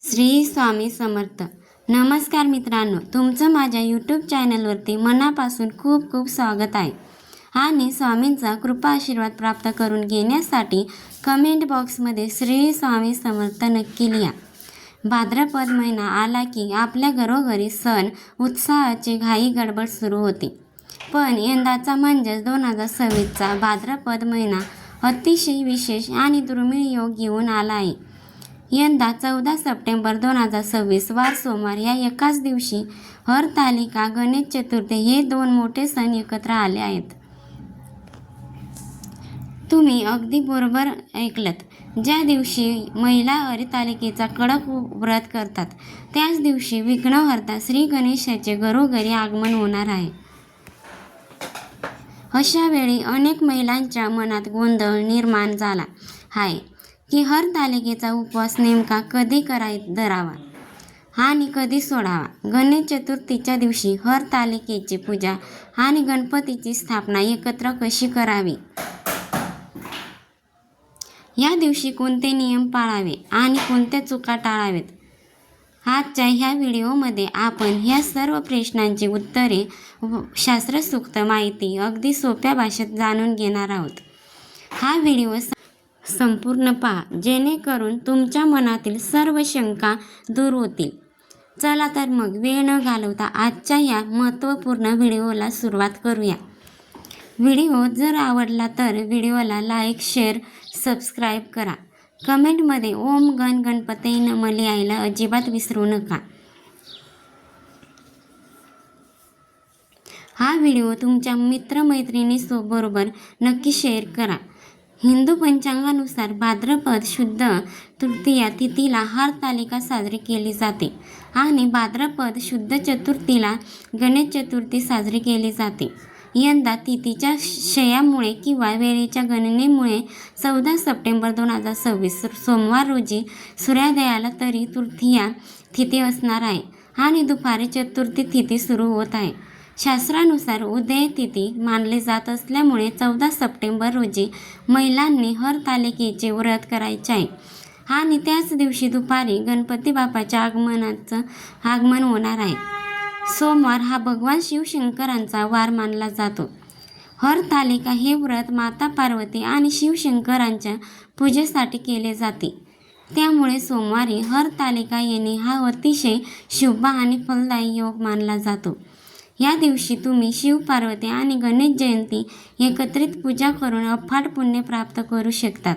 श्री स्वामी समर्थ. नमस्कार मित्रांनो, तुमचं माझ्या यूट्यूब चॅनलवरती मनापासून खूप खूप स्वागत आहे. आणि स्वामींचा कृपा आशीर्वाद प्राप्त करून घेण्यासाठी कमेंट बॉक्समध्ये श्री स्वामी समर्थ नक्की लिहा. भाद्रपद महिना आला की आपल्या घरोघरी सण उत्साहाची घाई गडबड सुरू होते. पण यंदाचा म्हणजेच 2026चा भाद्रपद महिना अतिशय विशेष आणि दुर्मिळ योग घेऊन आला आहे. यंदा 14 सप्टेंबर 2026 वार सोमवार या एकाच दिवशी हरतालिका, गणेश चतुर्थी हे दोन मोठे सण एकत्र आले आहेत. तुम्ही अगदी बरोबर ऐकलत. ज्या दिवशी महिला हरतालिकेचा कडक व्रत करतात त्याच दिवशी विघ्नहर्ता श्री गणेशाचे घरोघरी आगमन होणार आहे. अशा वेळी अनेक महिलांच्या मनात गोंधळ निर्माण झाला आहे की हरतालिकेचा उपवास नेमका कधी धरावा आणि कधी सोडावा. गणेश चतुर्थीच्या दिवशी हरतालिकेची पूजा आणि गणपतीची स्थापना एकत्र कशी करावी, या दिवशी कोणते नियम पाळावे आणि कोणत्या चुका टाळावेत, आजच्या ह्या व्हिडिओमध्ये आपण ह्या सर्व प्रश्नांची उत्तरे शास्त्रशुद्ध माहिती अगदी सोप्या भाषेत जाणून घेणार आहोत. हा व्हिडिओ संपूर्ण पहा जेणेकरून तुमच्या मनातील सर्व शंका दूर होतील. चला तर मग वेळ न घालवता आजच्या या महत्त्वपूर्ण व्हिडिओला सुरुवात करूया. व्हिडिओ जर आवडला तर व्हिडिओला लाईक, शेअर, सबस्क्राईब करा. कमेंटमध्ये ओम गण गणपती नमः लिहायला अजिबात विसरू नका. हा व्हिडिओ तुमच्या मित्रमैत्रिणींबरोबर नक्की शेअर करा. हिंदू पंचांगानुसार भाद्रपद शुद्ध तृतीया तिथीला हरतालिका साजरी केली जाते आणि भाद्रपद शुद्ध चतुर्थीला गणेश चतुर्थी साजरी केली जाते. यंदा तिथीच्या क्षयामुळे किंवा वेळेच्या गणनेमुळे 14 सप्टेंबर 2026 सोमवार रोजी सूर्योदयाला तरी तृतीया तिथी असणार आहे आणि दुपारी चतुर्थी तिथी सुरू होत आहे. शास्त्रानुसार उदय तिथी मानले जात असल्यामुळे 14 सप्टेंबर रोजी महिलांनी हरतालिकेचे व्रत करायचे आहे आणि त्याच दिवशी दुपारी गणपती बाप्पाच्या आगमन होणार आहे. सोमवार हा भगवान शिवशंकरांचा वार मानला जातो. हरतालिका हे व्रत माता पार्वती आणि शिवशंकरांच्या पूजेसाठी केले जाते. त्यामुळे सोमवारी हरतालिका येणे हा अतिशय शुभ आणि फलदायी योग मानला जातो. या दिवशी तुम्ही शिव, पार्वती आणि गणेश जयंती एकत्रित पूजा करून अफाट पुण्य प्राप्त करू शकतात.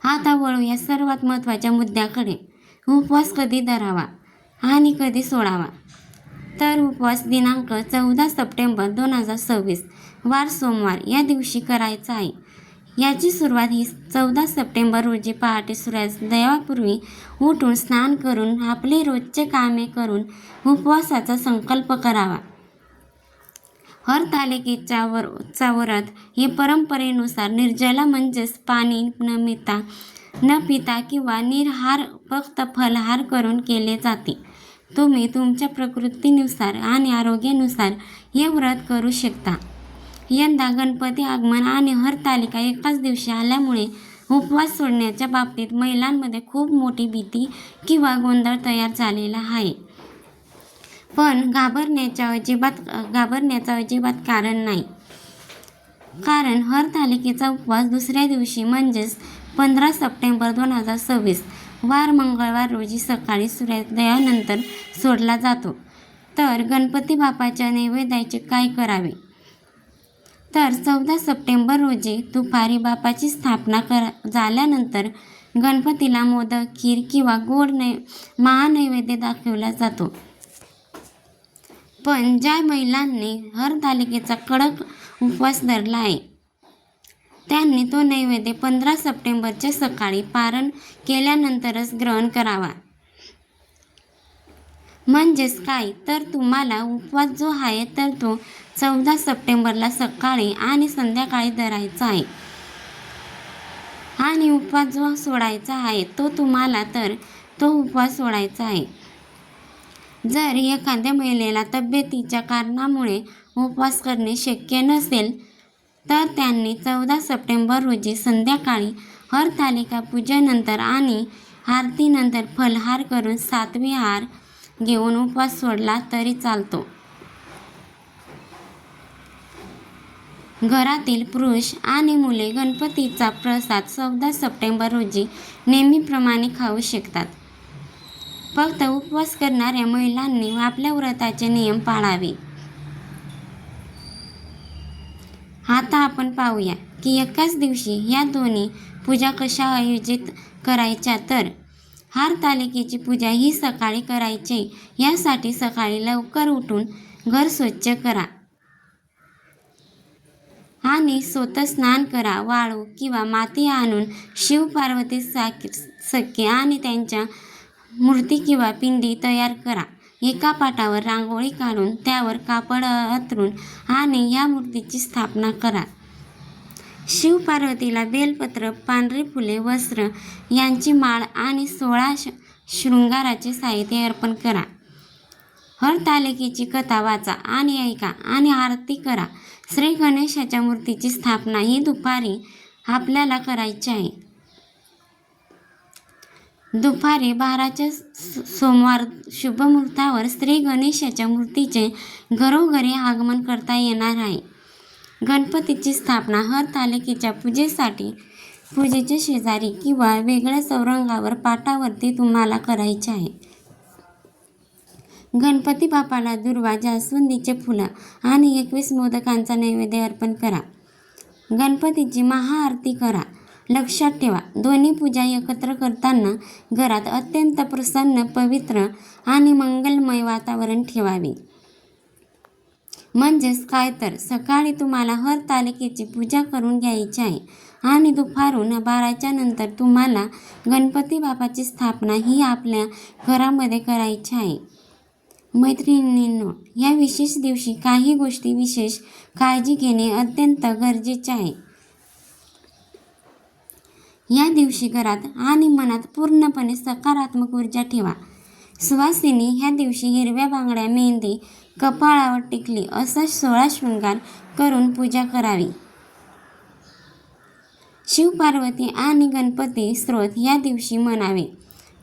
आता वळूया सर्वात महत्त्वाच्या मुद्द्याकडे. उपवास कधी धरावा आणि कधी सोडावा. तर उपवास दिनांक 14 सप्टेंबर 2026 वार सोमवार या दिवशी करायचा आहे. याची सुरुवात ही 14 सप्टेंबर रोजी पहाटे सूर्योदयापूर्वी उठून स्नान करून आपले रोजचे कामे करून उपवासाचा संकल्प करावा. हरतालिकेचा व्रत हे परंपरेनुसार निर्जला म्हणजेच पाणी न पिता किंवा निराहार फक्त फलाहार करून केले जाते. तुम्ही तुमच्या प्रकृतीनुसार आणि आरोग्यानुसार हे व्रत करू शकता. यंदा गणपती आगमन आणि हरतालिका एकाच दिवशी आल्यामुळे उपवास सोडण्याच्या बाबतीत महिलांमध्ये खूप मोठी भीती किंवा गोंधळ तयार झालेला आहे. पण घाबरण्याचं अजिबात कारण नाही. कारण हरतालिकेचा उपवास दुसऱ्या दिवशी म्हणजेच 15 सप्टेंबर 2026 वार मंगळवार रोजी सकाळी सूर्योदयानंतर सोडला जातो. तर गणपती बाप्पाच्या नैवेद्याचे काय करावे. तर 14 सप्टेंबर रोजी दुपारी बाप्पाची स्थापना झाल्यानंतर गणपतीला मोदक, खीर किंवा गोड महानैवेद्य दाखवला जातो. पण ज्या महिलांनी हरतालिकेचा कडक उपवास धरला आहे त्यांनी तो नैवेद्य 15 सप्टेंबरच्या सकाळी पारण केल्यानंतरच ग्रहण करावा. म्हणजेच काय तर तुम्हाला उपवास जो आहे तर तो 14 सप्टेंबरला सकाळी आणि संध्याकाळी धरायचा आहे आणि उपवास जो सोडायचा आहे तो उपवास सोडायचा आहे. जर एखाद्या महिलेला तब्येतीच्या कारणामुळे उपवास करणे शक्य नसेल तर त्यांनी 14 सप्टेंबर रोजी संध्याकाळी हरतालिका पूजेनंतर आणि आरतीनंतर फलाहार करून सात्विक आहार घेऊन उपवास सोडला तरी चालतो. घरातील पुरुष आणि मुले गणपतीचा प्रसाद 14 सप्टेंबर रोजी नेहमीप्रमाणे खाऊ शकतात. फक्त उपवास करणाऱ्या महिलांनी आपल्या व्रताचे नियम पाळावे. आता आपण पाहूया की एकाच दिवशी या दोन्ही पूजा कशा आयोजित करायच्या. तर हरतालिकेची पूजा ही सकाळी करायची. यासाठी सकाळी लवकर उठून घर स्वच्छ करा आणि स्वतः स्नान करा. वाळू किंवा माती आणून शिव पार्वती सखे आणि त्यांच्या मूर्ती किंवा पिंडी तयार करा. एका पाटावर रांगोळी काढून त्यावर कापड अंथरून आणि या मूर्तीची स्थापना करा. शिव पार्वतीला बेलपत्र, पांढरी फुले, वस्त्र यांची माळ आणि 16 शृंगाराचे साहित्य अर्पण करा. हरतालिकेची कथा वाचा आणि ऐका आणि आरती करा. श्री गणेशाच्या मूर्तीची स्थापना ही दुपारी आपल्याला करायची आहे. दुपारी 12च्या सोमवार शुभ मुहूर्तावर श्री गणेशाच्या मूर्तीचे घरोघरी आगमन करता येणार आहे. गणपतीची स्थापना हरतालिकेच्या पूजेसाठी पूजेच्या शेजारी किंवा वेगळ्या चौरंगावर पाटावरती तुम्हाला करायचे आहे. गणपती बाप्पाला दुर्वा, जास्वंदीचे फुलं आणि 21 मोदकांचा नैवेद्य अर्पण करा. गणपतीची महाआरती करा. लक्षात ठेवा, दोन्ही पूजा एकत्र करताना घरात अत्यंत प्रसन्न, पवित्र आणि मंगलमय वातावरण ठेवावे. म्हणजेच काय तर सकाळी तुम्हाला हरतालिकेची पूजा करून घ्यायची आहे आणि दुपारून 12च्या नंतर तुम्हाला गणपती बाप्पाची स्थापना ही आपल्या घरामध्ये करायची आहे. मैत्रिणींनो, या विशेष दिवशी काही गोष्टी विशेष काळजी घेणे अत्यंत गरजेचे आहे. या दिवशी घरात आणि मनात पूर्णपणे सकारात्मक ऊर्जा ठेवा. सुवासिनी ह्या दिवशी हिरव्या बांगड्या, मेहंदी, कपाळावर टिकली असा 16 शृंगार करून पूजा करावी. शिवपार्वती आणि गणपती स्तोत्र या दिवशी म्हणावे.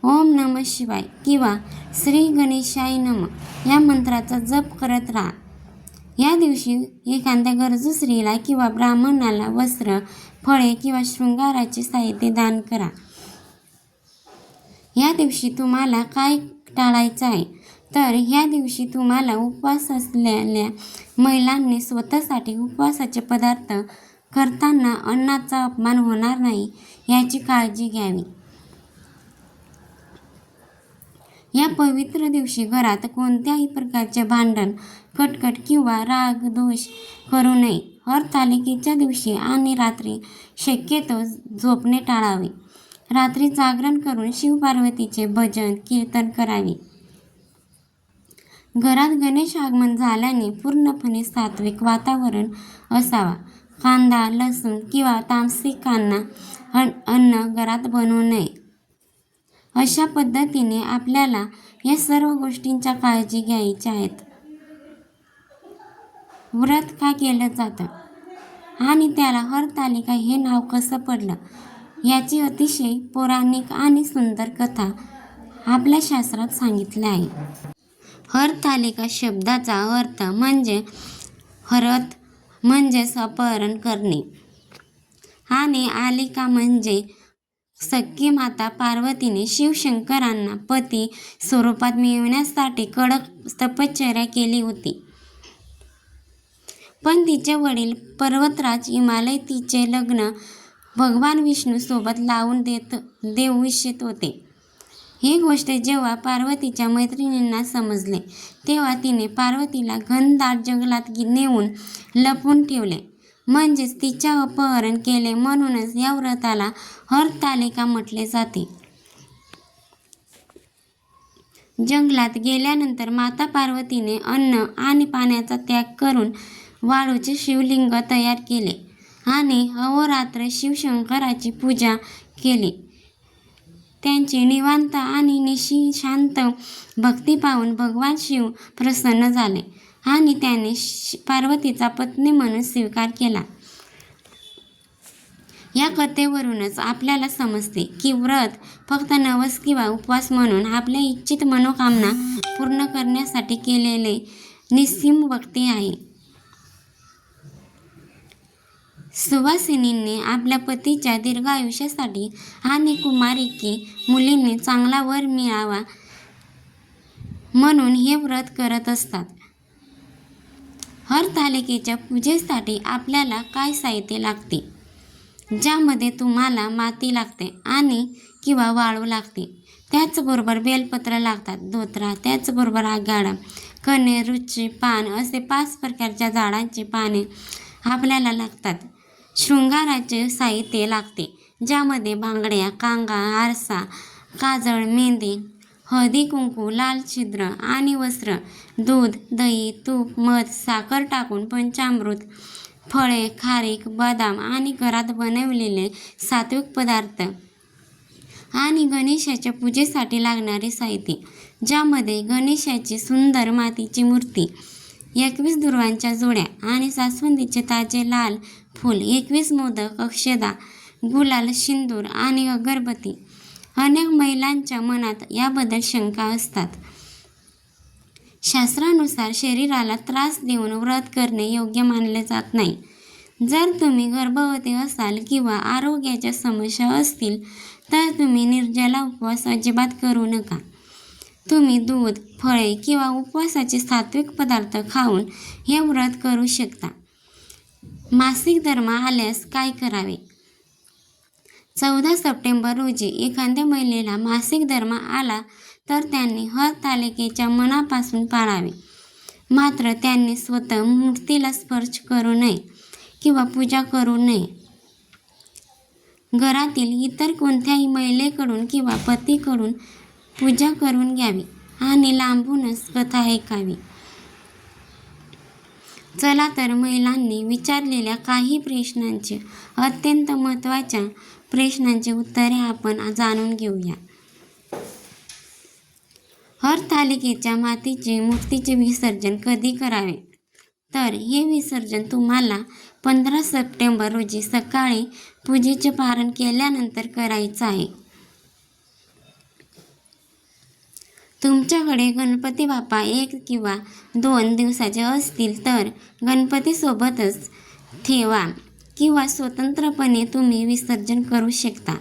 ओम नमः शिवाय किंवा श्री गणेशाय नमः या मंत्राचा जप करत राहा. या दिवशी एखाद्या गरजू स्त्रीला किंवा ब्राह्मणाला वस्त्र, फळे किंवा शृंगाराचे साहित्य दान करा. या दिवशी तुम्हाला काय टाळायचं आहे तर ह्या दिवशी तुम्हाला उपवास असलेल्या महिलांनी स्वतःसाठी उपवासाचे पदार्थ करताना अन्नाचा अपमान होणार नाही याची काळजी घ्यावी. या पवित्र दिवशी घरात कोणत्याही प्रकारचे भांडण, कटकट किंवा राग दोष करू नये. हरतालिकेच्या दिवशी आणि रात्री शक्यतो झोपणे टाळावे. रात्री जागरण करून शिवपार्वतीचे भजन कीर्तन करावे. घरात गणेश आगमन झाल्याने पूर्णपणे सात्विक वातावरण असावा. कांदा, लसूण किंवा तामसिक अन्न घरात बनवू नये. अशा पद्धतीने आपल्याला या सर्व गोष्टींच्या काळजी घ्यायच्या आहेत. व्रत का केलं जातं आणि त्याला हरतालिका हे नाव कसं पडलं याची अतिशय पौराणिक आणि सुंदर कथा आपल्या शास्त्रात सांगितली आहे. हरतालिका शब्दाचा अर्थ म्हणजे हरत म्हणजेच अपहरण करणे आणि आलिका म्हणजे सख्खी माता पार्वतीने शिवशंकरांना पती स्वरूपात मिळवण्यासाठी कडक तपश्चर्या केली होती. पण तिचे वडील पर्वतराज हिमालय तिचे लग्न भगवान विष्णू सोबत लावून देऊ इच्छित होते. ही गोष्ट जेव्हा पार्वतीच्या मैत्रिणींना समजले तेव्हा तिने पार्वतीला घनदाट जंगलात नेऊन लपवून ठेवले, म्हणजेच तिचे अपहरण केले. म्हणूनच या व्रताला हरतालिका म्हटले जाते. जंगलात गेल्यानंतर माता पार्वतीने अन्न आणि पाण्याचा त्याग करून वाळूचे शिवलिंग तयार केले आणि अहोरात्र शिवशंकराची पूजा केली. त्यांची निवांत आणि शांत भक्ती पाहून भगवान शिव प्रसन्न झाले आणि त्याने पार्वतीचा पत्नी म्हणून स्वीकार केला. या कथेवरूनच आपल्याला समजते की व्रत फक्त नवस किंवा उपवास म्हणून आपल्या इच्छित मनोकामना पूर्ण करण्यासाठी केलेले निस्सीम भक्ती आहे. सुवासिनींनी आपल्या पतीच्या दीर्घ आयुष्यासाठी आणि कुमारिकी मुलींनी चांगला वर मिळावा म्हणून हे व्रत करत असतात. हरतालिकेच्या पूजेसाठी आपल्याला काय साहित्य लागते? ज्यामध्ये तुम्हाला माती लागते आणि किंवा वाळू लागते. त्याचबरोबर बेलपत्र लागतात, धोतरा, त्याचबरोबर आघाडा, कणे, रुची, पान असे 5 प्रकारच्या झाडांची पाने आपल्याला लागतात. शृंगाराचे साहित्य लागते, ज्यामध्ये बांगड्या, कांगा, आरसा, काजळ, मेहंदी, हळदी कुंकू, लाल छिद्र आणि वस्त्र, दूध, दही, तूप, मध, साखर टाकून पंचामृत, फळे, खारीक, बदाम आणि घरात बनवलेले सात्विक पदार्थ आणि गणेशाच्या पूजेसाठी लागणारे साहित्य, ज्यामध्ये गणेशाची सुंदर मातीची मूर्ती, 21 दुर्वांच्या जोड्या आणि जास्वंदीचे ताजे लाल फूल, 21 मोदक, अक्षदा, गुलाल, सिंदूर आणि अगरबत्ती. अनेक महिलांच्या मनात याबद्दल शंका असतात. शास्त्रानुसार शरीराला त्रास देऊन व्रत करणे योग्य मानले जात नाही. जर तुम्ही गर्भवती असाल किंवा आरोग्याच्या समस्या असतील तर तुम्ही निर्जला उपवास अजिबात करू नका. तुम्ही दूध, फळे किंवा उपवासाचे सात्विक पदार्थ खाऊन हे व्रत करू शकता. मासिक धर्म आल्यास काय करावे? 14 सप्टेंबर रोजी एखाद्या महिलेला मासिक धर्म आला तर त्यांनी हरतालिकेच्या मनापासून पाळावे. मात्र त्यांनी स्वतः मूर्तीला स्पर्श करू नये किंवा पूजा करू नये. घरातील इतर कोणत्याही महिलेकडून किंवा पतीकडून पूजा करून घ्यावी आणि लांबूनच कथा ऐकावी. चला तर महिलांनी विचारलेल्या काही प्रश्नांची, अत्यंत महत्त्वाच्या प्रश्नांची उत्तरे आपण जाणून घेऊया. हरतालिकेच्या मातीची मूर्तीचे विसर्जन कधी करावे? तर हे विसर्जन तुम्हाला 15 सप्टेंबर रोजी सकाळी पूजेचे पारण केल्यानंतर करायचं आहे. तुमच्याकडे गणपती बाप्पा 1 किंवा 2 दिवसाचे असतील तर गणपतीसोबतच ठेवा किंवा स्वतंत्रपणे तुम्ही विसर्जन करू शकता.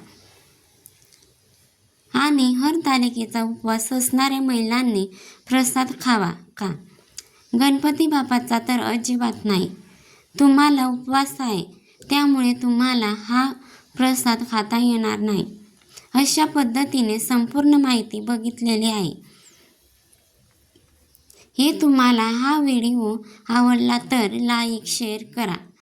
आणि हरतालिकेचा उपवास असणाऱ्या महिलांनी प्रसाद खावा का? गणपती बाप्पाचा तर अजिबात नाही. तुम्हाला उपवास आहे, त्यामुळे तुम्हाला हा प्रसाद खाता येणार नाही. अशा पद्धतीने संपूर्ण माहिती बघितलेली आहे. हे तुम्हाला हा व्हिडिओ आवडला तर लाईक, शेअर करा.